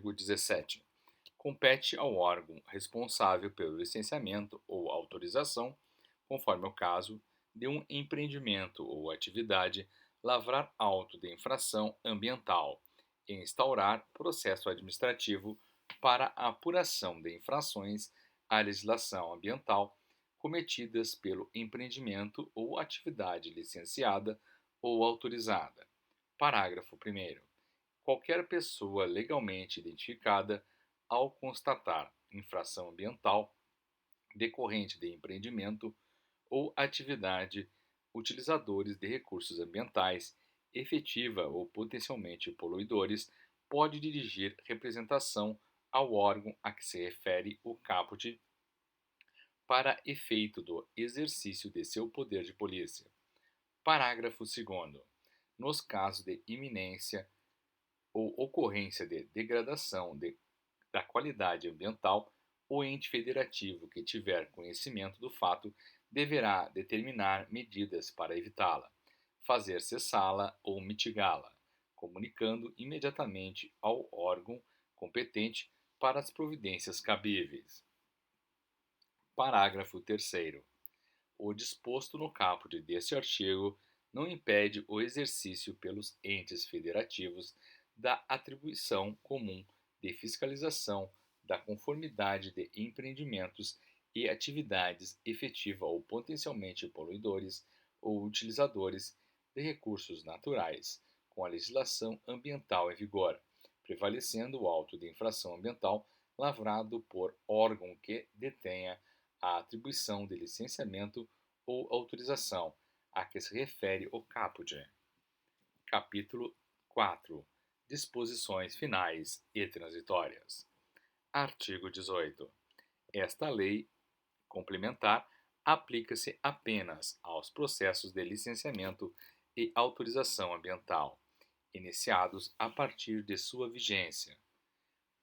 Artigo 17. Compete ao órgão responsável pelo licenciamento ou autorização, conforme o caso, de um empreendimento ou atividade, lavrar auto de infração ambiental e instaurar processo administrativo para a apuração de infrações à legislação ambiental cometidas pelo empreendimento ou atividade licenciada ou autorizada. Parágrafo 1º. Qualquer pessoa legalmente identificada, ao constatar infração ambiental decorrente de empreendimento ou atividade utilizadores de recursos ambientais, efetiva ou potencialmente poluidores, pode dirigir representação ao órgão a que se refere o caput para efeito do exercício de seu poder de polícia. Parágrafo 2º. Nos casos de iminência ou ocorrência de degradação da qualidade ambiental, o ente federativo que tiver conhecimento do fato deverá determinar medidas para evitá-la, fazer cessá-la ou mitigá-la, comunicando imediatamente ao órgão competente para as providências cabíveis. Parágrafo 3º. O disposto no caput deste artigo não impede o exercício pelos entes federativos da atribuição comum de fiscalização da conformidade de empreendimentos e atividades efetiva ou potencialmente poluidores ou utilizadores de recursos naturais, com a legislação ambiental em vigor, prevalecendo o auto de infração ambiental lavrado por órgão que detenha a atribuição de licenciamento ou autorização a que se refere o caput. Capítulo 4. Disposições finais e transitórias. Artigo 18. Esta lei complementar aplica-se apenas aos processos de licenciamento e autorização ambiental, iniciados a partir de sua vigência.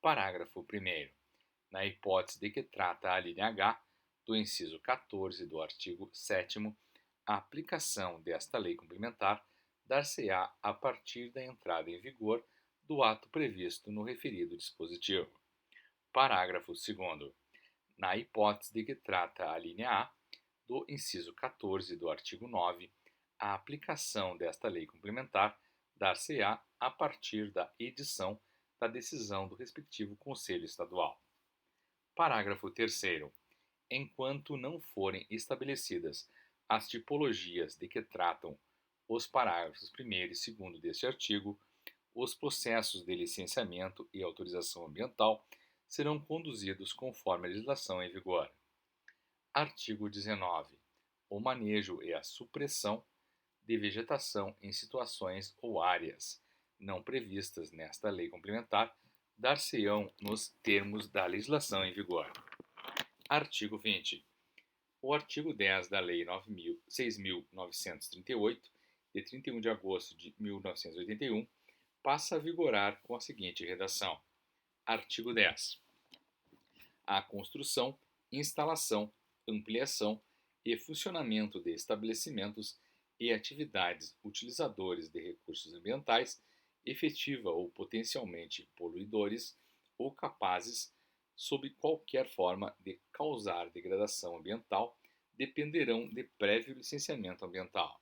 Parágrafo 1º. Na hipótese de que trata a linha H do inciso 14 do artigo 7º, a aplicação desta lei complementar dar-se-á a partir da entrada em vigor do ato previsto no referido dispositivo. Parágrafo 2º. Na hipótese de que trata a linha A do inciso 14 do artigo 9, a aplicação desta lei complementar dar-se-á a partir da edição da decisão do respectivo Conselho Estadual. Parágrafo 3º. Enquanto não forem estabelecidas as tipologias de que tratam os parágrafos 1º e 2º deste artigo, os processos de licenciamento e autorização ambiental serão conduzidos conforme a legislação em vigor. Artigo 19. O manejo e a supressão de vegetação em situações ou áreas não previstas nesta lei complementar dar-se-ão nos termos da legislação em vigor. Artigo 20. O artigo 10 da Lei 6.938, de 31 de agosto de 1981, passa a vigorar com a seguinte redação. Artigo 10. A construção, instalação, ampliação e funcionamento de estabelecimentos e atividades utilizadores de recursos ambientais, efetiva ou potencialmente poluidores ou capazes, sob qualquer forma de causar degradação ambiental, dependerão de prévio licenciamento ambiental.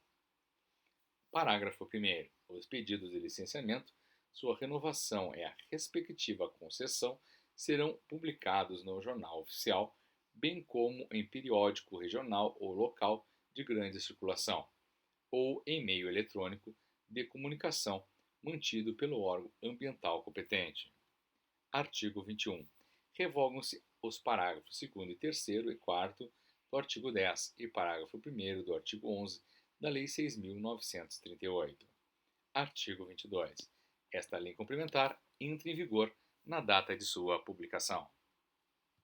Parágrafo 1º. Os pedidos de licenciamento, sua renovação e a respectiva concessão serão publicados no Jornal Oficial, bem como em periódico regional ou local de grande circulação, ou em meio eletrônico de comunicação mantido pelo órgão ambiental competente. Artigo 21. Revogam-se os parágrafos 2º e 3º e 4º do artigo 10 e parágrafo 1º do artigo 11 da Lei 6.938. Artigo 22. Esta lei complementar entra em vigor na data de sua publicação.